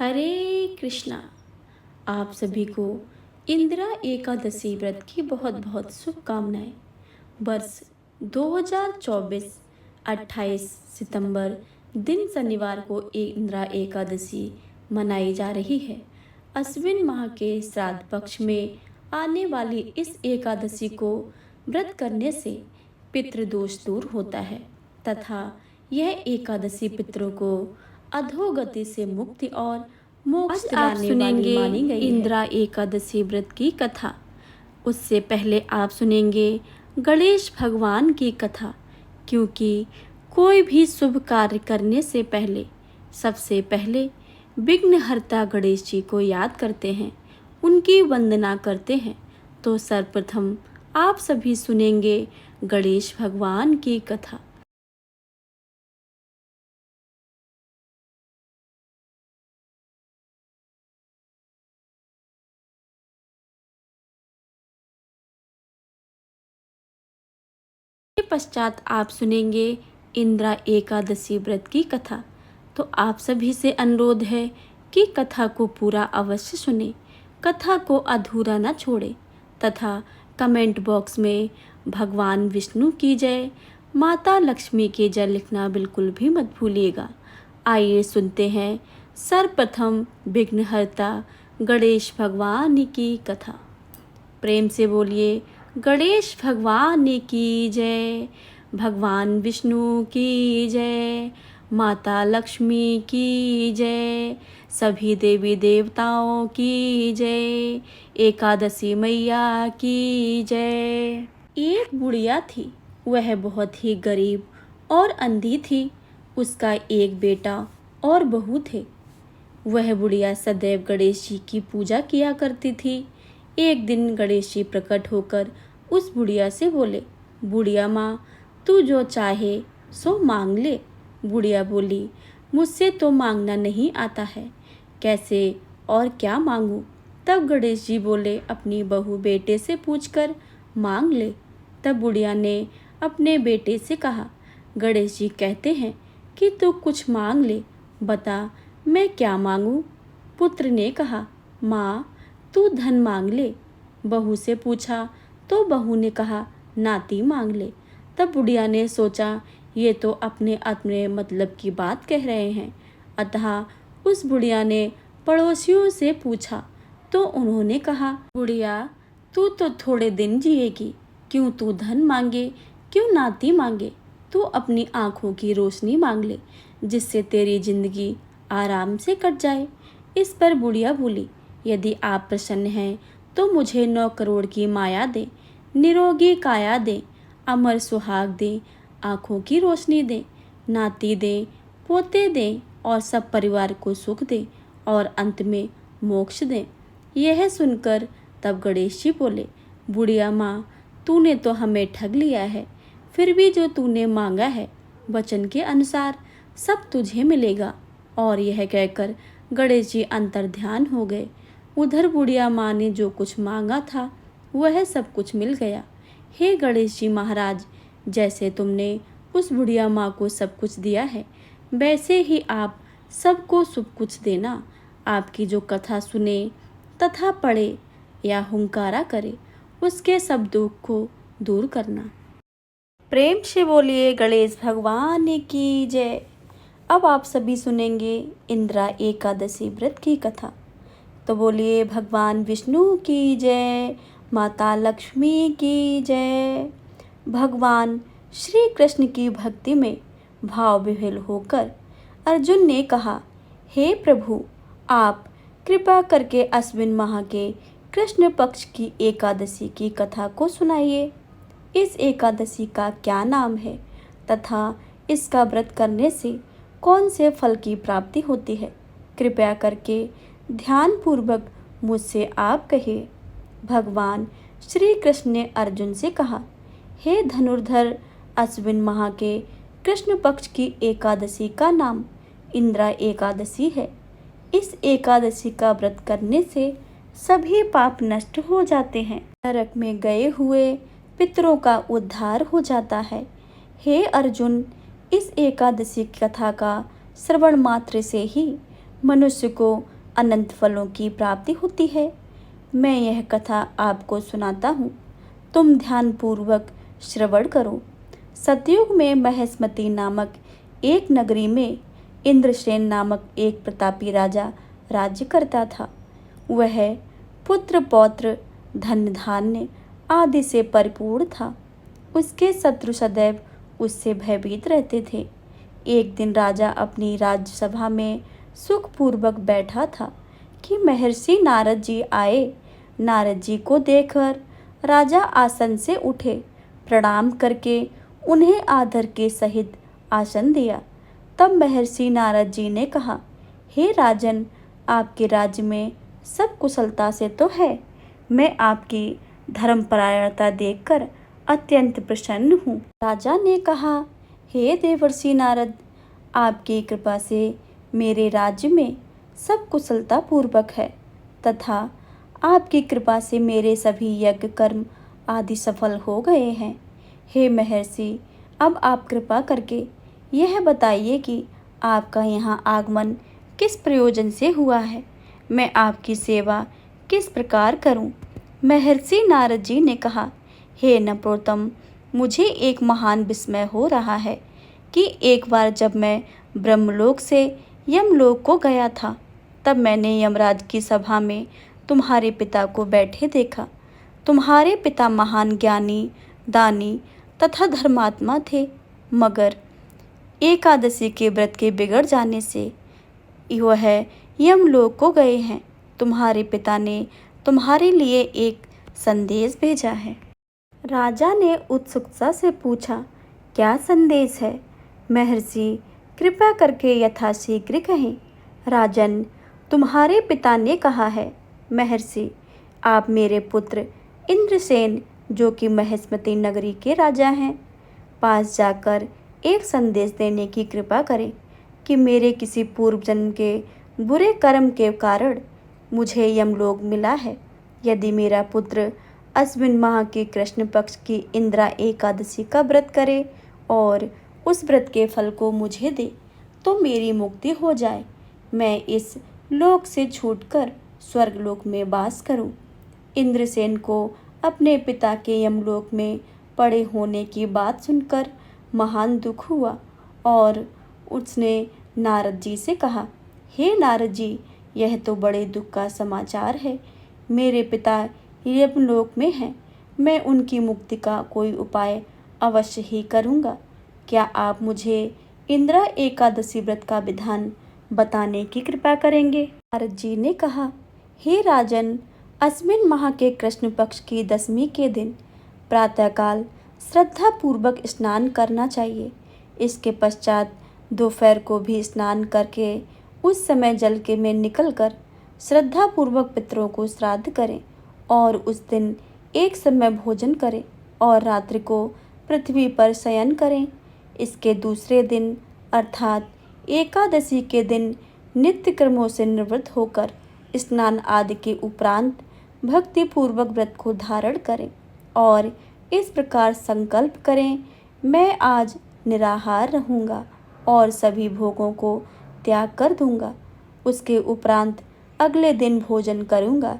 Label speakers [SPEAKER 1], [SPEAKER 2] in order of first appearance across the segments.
[SPEAKER 1] हरे कृष्णा। आप सभी को इंदिरा एकादशी व्रत की बहुत बहुत शुभकामनाएं। वर्ष 2024 28 सितंबर दिन शनिवार को इंदिरा एकादशी मनाई जा रही है। अश्विन माह के श्राद्ध पक्ष में आने वाली इस एकादशी को व्रत करने से पितृदोष दूर होता है तथा यह एकादशी पितरों को अधोगति से मुक्ति और मोक्ष दिलाने वाली मानी गई है। इंदिरा एकादशी व्रत की कथा। उससे पहले आप सुनेंगे गणेश भगवान की कथा, क्योंकि कोई भी शुभ कार्य करने से पहले सबसे पहले विघ्नहर्ता गणेश जी को याद करते हैं, उनकी वंदना करते हैं। तो सर्वप्रथम आप सभी सुनेंगे गणेश भगवान की कथा। पश्चात आप सुनेंगे इंदिरा एकादशी व्रत की कथा। तो आप सभी से अनुरोध है कि कथा को पूरा अवश्य सुने, कथा को अधूरा न छोड़े तथा कमेंट बॉक्स में भगवान विष्णु की जय, माता लक्ष्मी की जय लिखना बिल्कुल भी मत भूलिएगा। आइए सुनते हैं सर्वप्रथम विघ्नहर्ता गणेश भगवान की कथा। प्रेम से बोलिए गणेश भगवान की जय, भगवान विष्णु की जय, माता लक्ष्मी की जय, सभी देवी देवताओं की जय, एकादशी मैया की जय। एक बुढ़िया थी, वह बहुत ही गरीब और अंधी थी। उसका एक बेटा और बहू थे। वह बुढ़िया सदैव गणेश जी की पूजा किया करती थी। एक दिन गणेश जी प्रकट होकर उस बुढ़िया से बोले, बुढ़िया माँ, तू जो चाहे सो मांग ले। बुढ़िया बोली, मुझसे तो मांगना नहीं आता है, कैसे और क्या मांगूं? तब गणेश जी बोले, अपनी बहू बेटे से पूछकर मांग ले। तब बुढ़िया ने अपने बेटे से कहा, गणेश जी कहते हैं कि तू कुछ मांग ले, बता मैं क्या मांगूं? पुत्र ने कहा, माँ तू धन मांग ले। बहू से पूछा तो बहू ने कहा, नाती मांग ले। तब बुढ़िया ने सोचा, ये तो अपने अपने मतलब की बात कह रहे हैं। अतः उस बुढ़िया ने पड़ोसियों से पूछा तो उन्होंने कहा, बुढ़िया तू तो थोड़े दिन जिएगी, क्यों तू धन मांगे, क्यों नाती मांगे? तू अपनी आँखों की रोशनी मांग ले, जिससे तेरी जिंदगी आराम से कट जाए। इस पर बुढ़िया बोली, यदि आप प्रसन्न हैं तो मुझे 9 करोड़ की माया दे, निरोगी काया दे, अमर सुहाग दे, आँखों की रोशनी दे, नाती दे, पोते दे और सब परिवार को सुख दे और अंत में मोक्ष दे। यह सुनकर तब गणेश जी बोले, बुढ़िया माँ, तूने तो हमें ठग लिया है। फिर भी जो तूने मांगा है वचन के अनुसार सब तुझे मिलेगा। और यह कहकर गणेश जी अंतर्ध्यान हो गए। उधर बुढ़िया माँ ने जो कुछ मांगा था वह सब कुछ मिल गया। हे गणेश जी महाराज, जैसे तुमने उस बुढ़िया माँ को सब कुछ दिया है, वैसे ही आप सबको सब कुछ देना। आपकी जो कथा सुने तथा पढ़े या हुंकारा करे, उसके सब दुख को दूर करना। प्रेम से बोलिए गणेश भगवान की जय। अब आप सभी सुनेंगे इंदिरा एकादशी व्रत की कथा। तो बोलिए भगवान विष्णु की जय, माता लक्ष्मी की जय। भगवान श्री कृष्ण की भक्ति में भाव विह्वल होकर अर्जुन ने कहा, हे प्रभु, आप कृपा करके अश्विन माह के कृष्ण पक्ष की एकादशी की कथा को सुनाइए। इस एकादशी का क्या नाम है तथा इसका व्रत करने से कौन से फल की प्राप्ति होती है? कृपया करके ध्यान पूर्वक मुझसे आप कहे। भगवान श्री कृष्ण ने अर्जुन से कहा, हे धनुर्धर, अश्विन माह के कृष्ण पक्ष की एकादशी का नाम इंदिरा एकादशी है। इस एकादशी का व्रत करने से सभी पाप नष्ट हो जाते हैं, नरक में गए हुए पितरों का उद्धार हो जाता है। हे अर्जुन, इस एकादशी कथा का श्रवण मात्र से ही मनुष्य को अनंत फलों की प्राप्ति होती है। मैं यह कथा आपको सुनाता हूँ, तुम ध्यानपूर्वक श्रवण करो। सतयुग में महेशमती नामक एक नगरी में इंद्रसेन नामक एक प्रतापी राजा राज्य करता था। वह पुत्र पौत्र धन धान्य आदि से परिपूर्ण था। उसके शत्रु सदैव उससे भयभीत रहते थे। एक दिन राजा अपनी राज्यसभा में सुखपूर्वक बैठा था कि महर्षि नारद जी आए। नारद जी को देखकर राजा आसन से उठे, प्रणाम करके उन्हें आदर के सहित आसन दिया। तब महर्षि नारद जी ने कहा, हे राजन, आपके राज्य में सब कुशलता से तो है। मैं आपकी धर्मपरायणता देखकर अत्यंत प्रसन्न हूँ। राजा ने कहा, हे देवर्षि नारद, आपकी कृपा से मेरे राज्य में सब कुशलता पूर्वक है तथा आपकी कृपा से मेरे सभी यज्ञ कर्म आदि सफल हो गए हैं। हे महर्षि, अब आप कृपा करके यह बताइए कि आपका यहाँ आगमन किस प्रयोजन से हुआ है। मैं आपकी सेवा किस प्रकार करूं? महर्षि नारद जी ने कहा, हे नरोत्तम, मुझे एक महान विस्मय हो रहा है कि एक बार जब मैं ब्रह्मलोक से यमलोक को गया था, तब मैंने यमराज की सभा में तुम्हारे पिता को बैठे देखा। तुम्हारे पिता महान ज्ञानी, दानी तथा धर्मात्मा थे, मगर एकादशी के व्रत के बिगड़ जाने से वह यमलोक को गए हैं। तुम्हारे पिता ने तुम्हारे लिए एक संदेश भेजा है। राजा ने उत्सुकता से पूछा, क्या संदेश है? महर्षि, कृपया करके यथाशीघ्र कहें। राजन, तुम्हारे पिता ने कहा है, महर्षि, आप मेरे पुत्र इंद्रसेन, जो कि महेशमती नगरी के राजा हैं, पास जाकर एक संदेश देने की कृपा करें कि मेरे किसी पूर्व जन्म के बुरे कर्म के कारण मुझे यमलोक मिला है। यदि मेरा पुत्र अश्विन माह के कृष्ण पक्ष की इंद्रा एकादशी का व्रत करे और उस व्रत के फल को मुझे दे, तो मेरी मुक्ति हो जाए, मैं इस लोक से छूटकर स्वर्गलोक में वास करूं। इंद्रसेन को अपने पिता के यमलोक में पड़े होने की बात सुनकर महान दुख हुआ और उसने नारद जी से कहा, हे नारद जी, यह तो बड़े दुख का समाचार है। मेरे पिता यमलोक में हैं, मैं उनकी मुक्ति का कोई उपाय अवश्य ही करूँगा। क्या आप मुझे इंद्रा एकादशी व्रत का विधान बताने की कृपा करेंगे? नारद जी ने कहा, हे राजन, अश्विन माह के कृष्ण पक्ष की दशमी के दिन प्रातःकाल श्रद्धा पूर्वक स्नान करना चाहिए। इसके पश्चात दोपहर को भी स्नान करके उस समय जल के में निकलकर श्रद्धा पूर्वक पितरों को श्राद्ध करें और उस दिन एक समय भोजन करें और रात्रि को पृथ्वी पर शयन करें। इसके दूसरे दिन अर्थात एकादशी के दिन नित्य कर्मों से निवृत्त होकर स्नान आदि के उपरांत भक्ति पूर्वक व्रत को धारण करें और इस प्रकार संकल्प करें, मैं आज निराहार रहूँगा और सभी भोगों को त्याग कर दूंगा। उसके उपरांत अगले दिन भोजन करूंगा।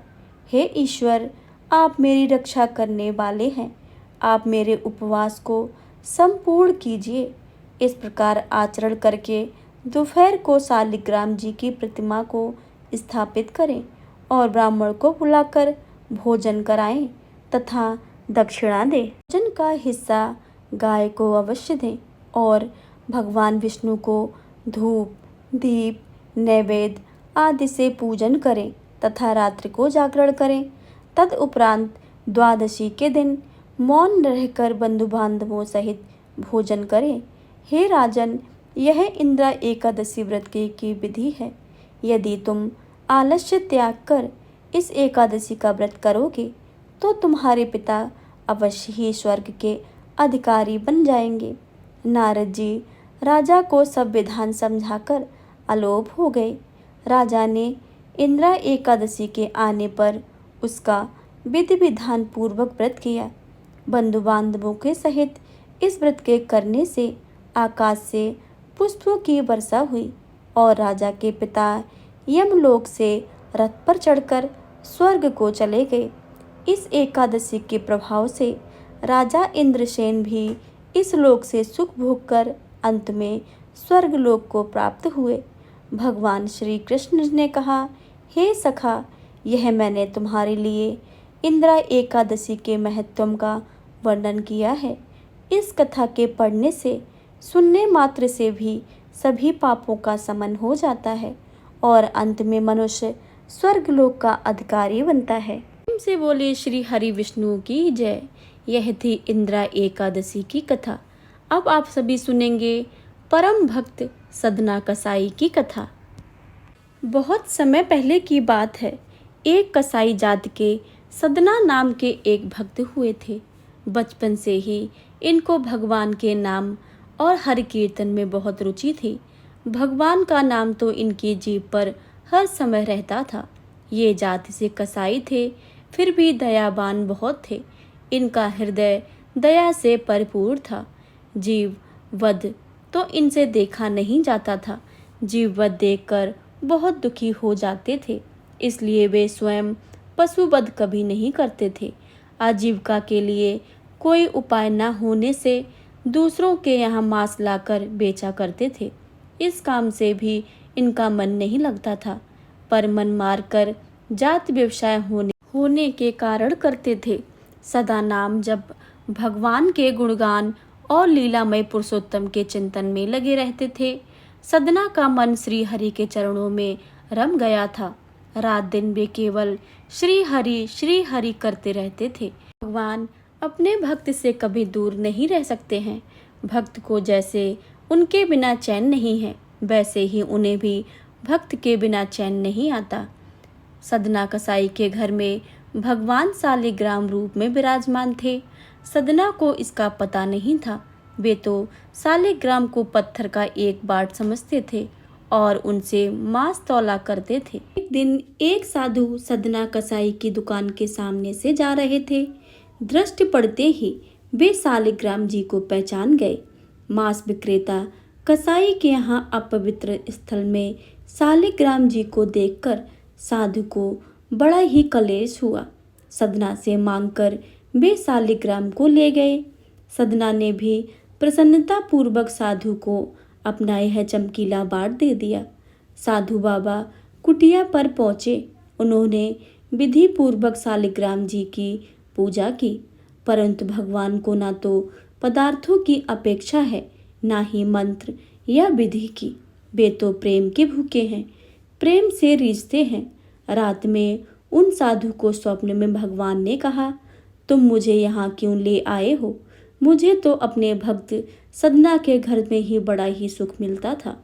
[SPEAKER 1] हे ईश्वर, आप मेरी रक्षा करने वाले हैं, आप मेरे उपवास को संपूर्ण कीजिए। इस प्रकार आचरण करके दोपहर को शालिग्राम जी की प्रतिमा को स्थापित करें और ब्राह्मण को बुलाकर भोजन कराएं तथा दक्षिणा दें। भोजन का हिस्सा गाय को अवश्य दें और भगवान विष्णु को धूप, दीप, नैवेद्य आदि से पूजन करें तथा रात्रि को जागरण करें। तदुपरांत द्वादशी के दिन मौन रहकर बंधु बांधवों सहित भोजन करें। हे राजन, यह इंद्रा एकादशी व्रत की विधि है। यदि तुम आलस्य त्याग कर इस एकादशी का व्रत करोगे तो तुम्हारे पिता अवश्य ही स्वर्ग के अधिकारी बन जाएंगे। नारद जी राजा को सब विधान समझाकर अलोप हो गए। राजा ने इंद्रा एकादशी के आने पर उसका विधि विधान पूर्वक व्रत किया। बंधु बांधवों के सहित इस व्रत के करने से आकाश से पुष्पों की वर्षा हुई और राजा के पिता यमलोक से रथ पर चढ़कर स्वर्ग को चले गए। इस एकादशी के प्रभाव से राजा इंद्रसेन भी इस लोक से सुख भोग कर अंत में स्वर्ग लोक को प्राप्त हुए। भगवान श्री कृष्ण ने कहा, हे सखा, यह मैंने तुम्हारे लिए इंदिरा एकादशी के महत्व का वर्णन किया है। इस कथा के पढ़ने से, सुनने मात्र से भी सभी पापों का शमन हो जाता है और अंत में मनुष्य स्वर्गलोक का अधिकारी बनता है। प्रेम से बोले श्री हरि विष्णु की जय। यह थी इंदिरा एकादशी की कथा। अब आप सभी सुनेंगे परम भक्त सदना कसाई की कथा। बहुत समय पहले की बात है। एक कसाई जात के सदना नाम के एक भक्त हुए थे। बचपन से ही इनको भगवान के नाम और हरि कीर्तन में बहुत रुचि थी। भगवान का नाम तो इनकी जीभ पर हर समय रहता था। ये जाति से कसाई थे, फिर भी दयावान बहुत थे। इनका हृदय दया से भरपूर था। जीव वध तो इनसे देखा नहीं जाता था। जीव वध देखकर बहुत दुखी हो जाते थे, इसलिए वे स्वयं पशु वध कभी नहीं करते थे। आजीविका के लिए कोई उपाय न होने से दूसरों के यहाँ मांस लाकर बेचा करते थे। इस काम से भी इनका मन नहीं लगता था, पर मन मारकर जात व्यवसाय होने के कारण करते थे। सदा नाम जब भगवान के गुणगान और लीलामय पुरुषोत्तम के चिंतन में लगे रहते थे। सदना का मन श्री हरि के चरणों में रम गया था। रात दिन वे केवल श्री हरि करते रहते थे। भगवान अपने भक्त से कभी दूर नहीं रह सकते हैं। भक्त को जैसे उनके बिना चैन नहीं है, वैसे ही उन्हें भी भक्त के बिना चैन नहीं आता। सदना कसाई के घर में भगवान सालिग्राम रूप में विराजमान थे। सदना को इसका पता नहीं था। वे तो सालिग्राम को पत्थर का एक बाट समझते थे और उनसे मांस तौला करते थे। एक दिन एक साधु सदना कसाई की दुकान के सामने से जा रहे थे। दृष्टि पड़ते ही वे सालिग्राम जी को पहचान गए। मांस विक्रेता कसाई के यहाँ अपवित्र स्थल में सालिग्राम जी को देखकर साधु को बड़ा ही कलेश हुआ। सदना से मांगकर वे सालिग्राम को ले गए। सदना ने भी प्रसन्नता पूर्वक साधु को अपना यह चमकीला बाट दे दिया। साधु बाबा कुटिया पर पहुँचे। उन्होंने विधि पूर्वक सालिग्राम जी की पूजा की, परंतु भगवान को ना तो पदार्थों की अपेक्षा है, ना ही मंत्र या विधि की। वे तो प्रेम के भूखे हैं, प्रेम से रीझते हैं। रात में उन साधु को स्वप्न में भगवान ने कहा, तुम मुझे यहाँ क्यों ले आए हो? मुझे तो अपने भक्त सदना के घर में ही बड़ा ही सुख मिलता था।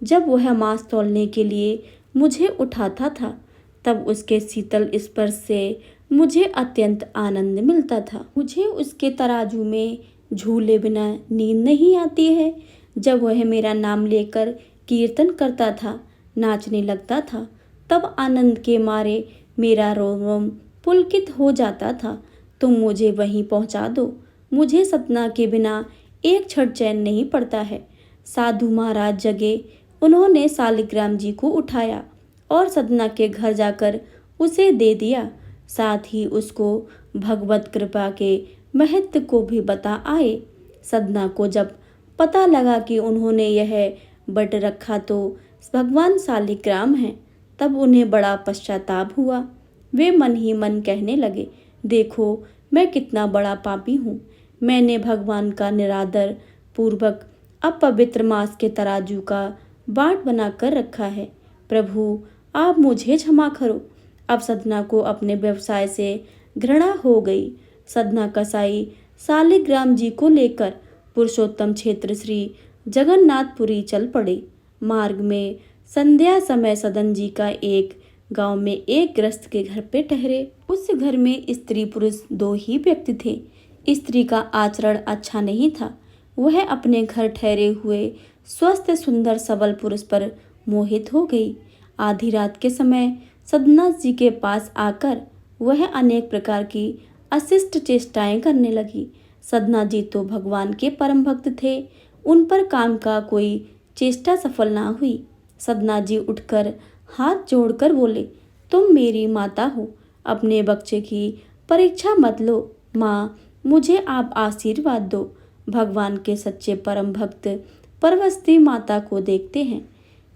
[SPEAKER 1] जब वह मांस तौलने के लिए मुझे उठाता था, तब उसके शीतल स्पर्श से मुझे अत्यंत आनंद मिलता था। मुझे उसके तराजू में झूले बिना नींद नहीं आती है। जब वह मेरा नाम लेकर कीर्तन करता था, नाचने लगता था, तब आनंद के मारे मेरा रोम रोम पुलकित हो जाता था। तुम मुझे वहीं पहुंचा दो। मुझे सदना के बिना एक क्षण चैन नहीं पड़ता है। साधु महाराज जगे। उन्होंने सालिग्राम जी को उठाया और सदना के घर जाकर उसे दे दिया। साथ ही उसको भगवत कृपा के महत्व को भी बता आए। सदना को जब पता लगा कि उन्होंने यह बट रखा तो भगवान सालिग्राम हैं, तब उन्हें बड़ा पश्चाताप हुआ। वे मन ही मन कहने लगे, देखो मैं कितना बड़ा पापी हूँ। मैंने भगवान का निरादर पूर्वक अपवित्र मांस के तराजू का बाट बनाकर रखा है। प्रभु आप मुझे क्षमा करो। अब सदना को अपने व्यवसाय से घृणा हो गई। सदना कसाई सालिग्राम जी को लेकर पुरुषोत्तम क्षेत्र श्री जगन्नाथपुरी चल पड़े। मार्ग में संध्या समय सदन जी का एक गांव में एक गृहस्थ के घर पे ठहरे। उस घर में स्त्री पुरुष दो ही व्यक्ति थे। स्त्री का आचरण अच्छा नहीं था। वह अपने घर ठहरे हुए स्वस्थ सुंदर सबल पुरुष पर मोहित हो गई। आधी रात के समय सदनाथ जी के पास आकर वह अनेक प्रकार की अशिष्ट चेष्टाएं करने लगी। सदनाथ जी तो भगवान के परम भक्त थे। उन पर काम का कोई चेष्टा सफल ना हुई। सदनाथ जी उठकर हाथ जोड़कर बोले, तुम मेरी माता हो, अपने बच्चे की परीक्षा मत लो। माँ, मुझे आप आशीर्वाद दो। भगवान के सच्चे परम भक्त परवस्ती माता को देखते हैं।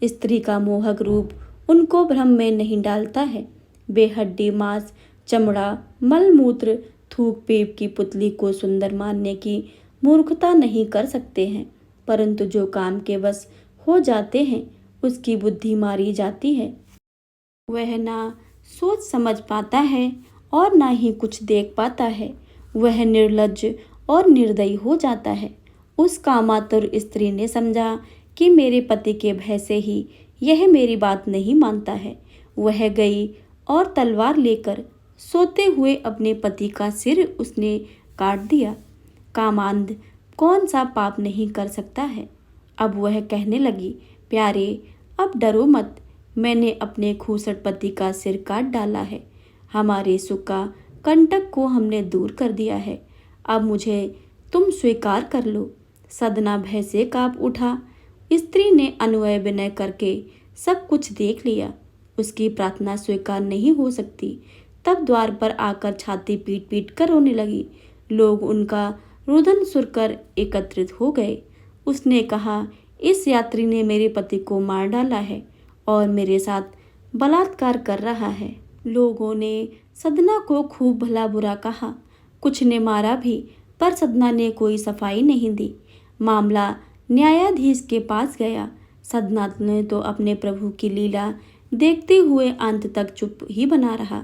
[SPEAKER 1] स्त्री का मोहक रूप उनको भ्रम में नहीं डालता है। बेहड्डी मांस, चमड़ा, मलमूत्र, थूक पीप की पुतली को सुंदर मानने की मूर्खता नहीं कर सकते हैं, परंतु जो काम के वश हो जाते हैं उसकी बुद्धि मारी जाती है। वह ना सोच समझ पाता है और ना ही कुछ देख पाता है। वह निर्लज्ज और निर्दयी हो जाता है। उस कामातुर स्त्री ने समझा कि मेरे पति के भय से ही यह मेरी बात नहीं मानता है। वह गई और तलवार लेकर सोते हुए अपने पति का सिर उसने काट दिया। कामांध कौन सा पाप नहीं कर सकता है। अब वह कहने लगी, प्यारे, अब डरो मत, मैंने अपने खूसट पति का सिर काट डाला है। हमारे सुख का कंटक को हमने दूर कर दिया है। अब मुझे तुम स्वीकार कर लो। सदना भय से कांप उठा। स्त्री ने अनुनय विनय करके सब कुछ देख लिया। उसकी प्रार्थना स्वीकार नहीं हो सकती। तब द्वार पर आकर छाती पीट पीट कर रोने लगी। लोग उनका रुदन सुनकर एकत्रित हो गए। उसने कहा, इस यात्री ने मेरे पति को मार डाला है और मेरे साथ बलात्कार कर रहा है। लोगों ने सदना को खूब भला बुरा कहा। कुछ ने मारा भी, पर सदना ने कोई सफाई नहीं दी। मामला न्यायाधीश के पास गया। सदना ने तो अपने प्रभु की लीला देखते हुए अंत तक चुप ही बना रहा।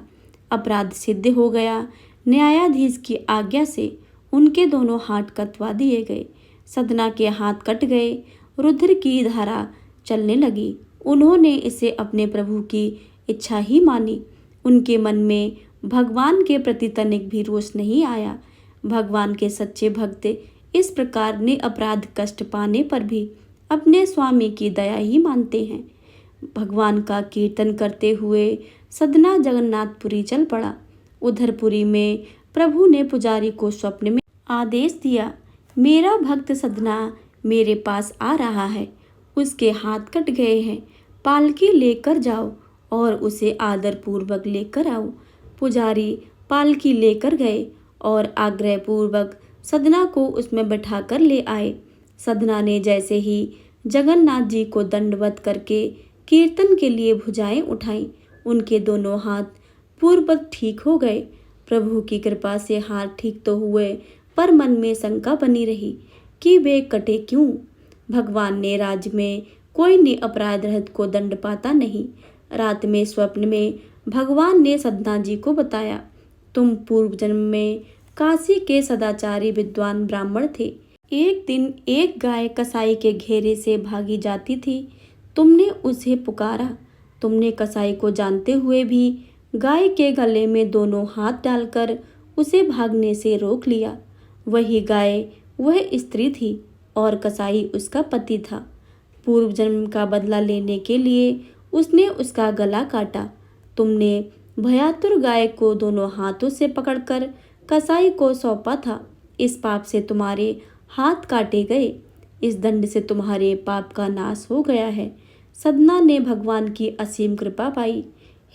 [SPEAKER 1] अपराध सिद्ध हो गया। न्यायाधीश की आज्ञा से उनके दोनों हाथ कटवा दिए गए। सदना के हाथ कट गए। रुधिर की धारा चलने लगी। उन्होंने इसे अपने प्रभु की इच्छा ही मानी। उनके मन में भगवान के प्रति तनिक भी रोष नहीं आया। भगवान के सच्चे भक्त इस प्रकार ने अपराध कष्ट पाने पर भी अपने स्वामी की दया ही मानते हैं। भगवान का कीर्तन करते हुए सदना जगन्नाथपुरी चल पड़ा। उधर पुरी में प्रभु ने पुजारी को स्वप्न में आदेश दिया, मेरा भक्त सदना मेरे पास आ रहा है। उसके हाथ कट गए हैं। पालकी लेकर जाओ और उसे आदर पूर्वक लेकर आओ। पुजारी पालकी लेकर गए और आग्रह पूर्वक सदना को उसमें बैठाकर ले आए। सदना ने जैसे ही जगन्नाथ जी को दंडवत करके कीर्तन के लिए भुजाएं उठाई, उनके दोनों हाथ पूर्ववत ठीक हो गए। प्रभु की कृपा से हाथ ठीक तो हुए, पर मन में शंका बनी रही कि वे कटे क्यों। भगवान ने राज्य में कोई निरपराध रहित को दंड पाता नहीं। रात में स्वप्न में भगवान ने सदना जी को बताया, तुम पूर्व जन्म में काशी के सदाचारी विद्वान ब्राह्मण थे। एक दिन एक गाय कसाई के घेरे से भागी जाती थी। तुमने उसे पुकारा। तुमने कसाई को जानते हुए भी गाय के गले में दोनों हाथ डालकर उसे भागने से रोक लिया। वही गाय वह स्त्री थी और कसाई उसका पति था। पूर्व जन्म का बदला लेने के लिए उसने उसका गला काटा। तुमने भयातुर गाय को दोनों हाथों से पकड़कर कसाई को सौंपा था। इस पाप से तुम्हारे हाथ काटे गए। इस दंड से तुम्हारे पाप का नाश हो गया है। सदना ने भगवान की असीम कृपा पाई।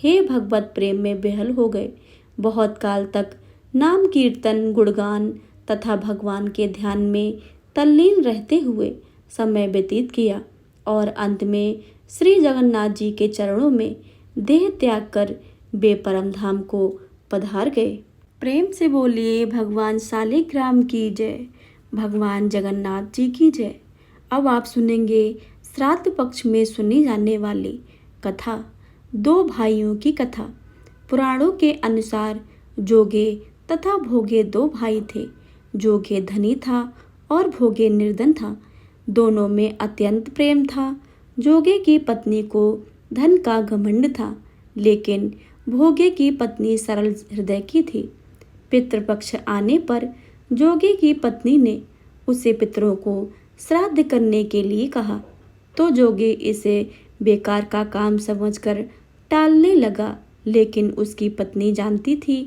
[SPEAKER 1] हे भगवत प्रेम में बेहल हो गए। बहुत काल तक नाम कीर्तन, गुणगान तथा भगवान के ध्यान में तल्लीन रहते हुए समय व्यतीत किया और अंत में श्री जगन्नाथ जी के चरणों में देह त्याग कर वे परम धाम को पधार गए। प्रेम से बोलिए भगवान शालिग्राम की जय, भगवान जगन्नाथ जी की जय। अब आप सुनेंगे श्राद्ध पक्ष में सुनी जाने वाली कथा, दो भाइयों की कथा। पुराणों के अनुसार जोगे तथा भोगे दो भाई थे। जोगे धनी था और भोगे निर्धन था। दोनों में अत्यंत प्रेम था। जोगे की पत्नी को धन का घमंड था, लेकिन भोगे की पत्नी सरल हृदय की थी। पितृपक्ष आने पर जोगे की पत्नी ने उसे पितरों को श्राद्ध करने के लिए कहा, तो जोगे इसे बेकार का काम समझकर टालने लगा। लेकिन उसकी पत्नी जानती थी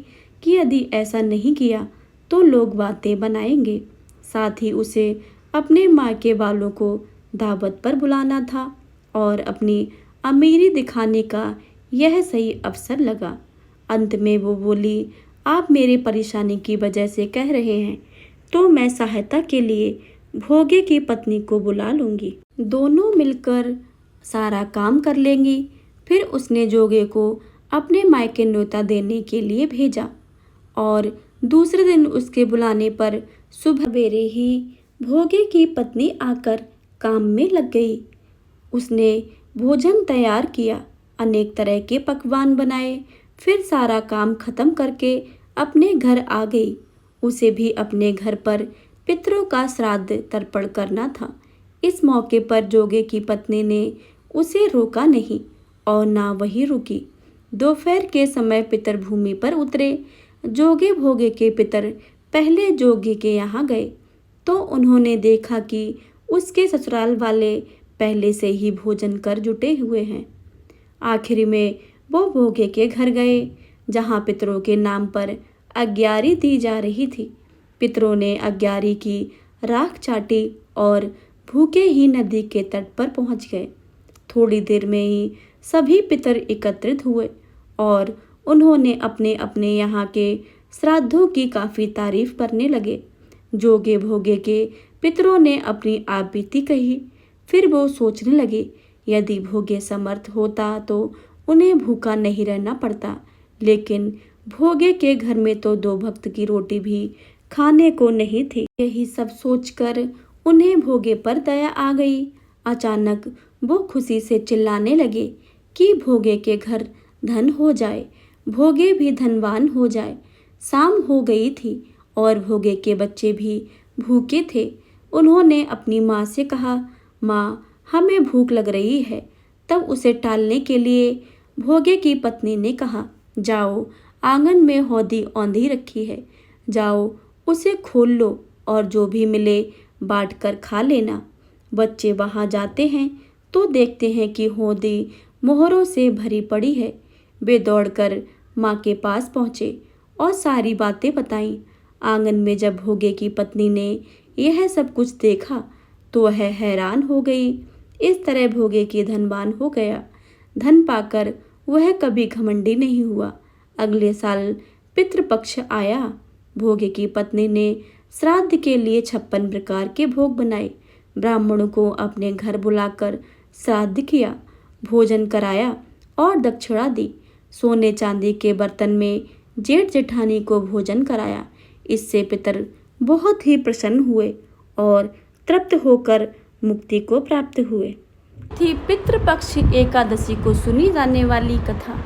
[SPEAKER 1] कि यदि ऐसा नहीं किया तो लोग बातें बनाएंगे। साथ ही उसे अपने मायके वालों को दावत पर बुलाना था और अपनी अमीरी दिखाने का यह सही अवसर लगा। अंत में वो बोली, आप मेरे परेशानी की वजह से कह रहे हैं तो मैं सहायता के लिए भोगे की पत्नी को बुला लूंगी। दोनों मिलकर सारा काम कर लेंगी। फिर उसने जोगे को अपने मायके न्योता देने के लिए भेजा और दूसरे दिन उसके बुलाने पर सुबह सवेरे ही भोगे की पत्नी आकर काम में लग गई। उसने भोजन तैयार किया, अनेक तरह के पकवान बनाए, फिर सारा काम खत्म करके अपने घर आ गई। उसे भी अपने घर पर पितरों का श्राद्ध तर्पण करना था। इस मौके पर जोगे की पत्नी ने उसे रोका नहीं और ना वही रुकी। दोपहर के समय पितर भूमि पर उतरे। जोगे भोगे के पितर पहले जोगे के यहाँ गए तो उन्होंने देखा कि उसके ससुराल वाले पहले से ही भोजन कर जुटे हुए हैं। आखिर में वो भोगे के घर गए जहाँ पितरों के नाम पर अग्यारी दी जा रही थी। पितरों ने अग्यारी की राख चाटी और भूखे ही नदी के तट पर पहुंच गए। थोड़ी देर में ही सभी पितर एकत्रित हुए और उन्होंने अपने अपने यहाँ के श्राद्धों की काफ़ी तारीफ करने लगे। जोगे भोगे के पितरों ने अपनी आपबीती कही। फिर वो सोचने लगे, यदि भोगे समर्थ होता तो उन्हें भूखा नहीं रहना पड़ता, लेकिन भोगे के घर में तो 2 वक्त की रोटी भी खाने को नहीं थी। यही सब सोचकर उन्हें भोगे पर दया आ गई। अचानक वो खुशी से चिल्लाने लगे कि भोगे के घर धन हो जाए, भोगे भी धनवान हो जाए। शाम हो गई थी और भोगे के बच्चे भी भूखे थे। उन्होंने अपनी माँ से कहा, माँ हमें भूख लग रही है। तब उसे टालने के लिए भोगे की पत्नी ने कहा, जाओ आंगन में हौदी औंधी रखी है, जाओ उसे खोल लो और जो भी मिले बांट कर खा लेना। बच्चे वहाँ जाते हैं तो देखते हैं कि हौदी मोहरों से भरी पड़ी है। वे दौड़कर माँ के पास पहुँचे और सारी बातें बताईं। आंगन में जब भोगे की पत्नी ने यह सब कुछ देखा तो वह हैरान हो गई। इस तरह भोगे की धनवान हो गया। धन पाकर वह कभी घमंडी नहीं हुआ। अगले साल पितृपक्ष आया। भोगे की पत्नी ने श्राद्ध के लिए 56 प्रकार के भोग बनाए। ब्राह्मणों को अपने घर बुलाकर श्राद्ध किया, भोजन कराया और दक्षिणा दी। सोने चांदी के बर्तन में जेठ जेठानी को भोजन कराया। इससे पितर बहुत ही प्रसन्न हुए और तृप्त होकर मुक्ति को प्राप्त हुए। थी पितृपक्ष एकादशी को सुनी जाने वाली कथा।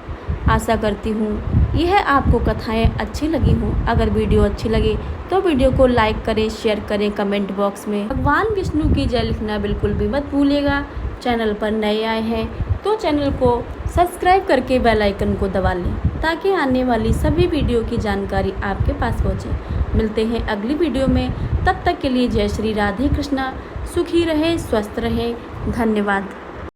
[SPEAKER 1] आशा करती हूँ यह आपको कथाएं अच्छी लगी हों। अगर वीडियो अच्छी लगे तो वीडियो को लाइक करें, शेयर करें, कमेंट बॉक्स में भगवान विष्णु की जय लिखना बिल्कुल भी मत भूलिएगा। चैनल पर नए आए हैं तो चैनल को सब्सक्राइब करके बेल आइकन को दबा लें ताकि आने वाली सभी वीडियो की जानकारी आपके पास पहुँचे। मिलते हैं अगली वीडियो में, तब तक के लिए जय श्री राधे कृष्णा। सुखी रहे, स्वस्थ रहे, धन्यवाद।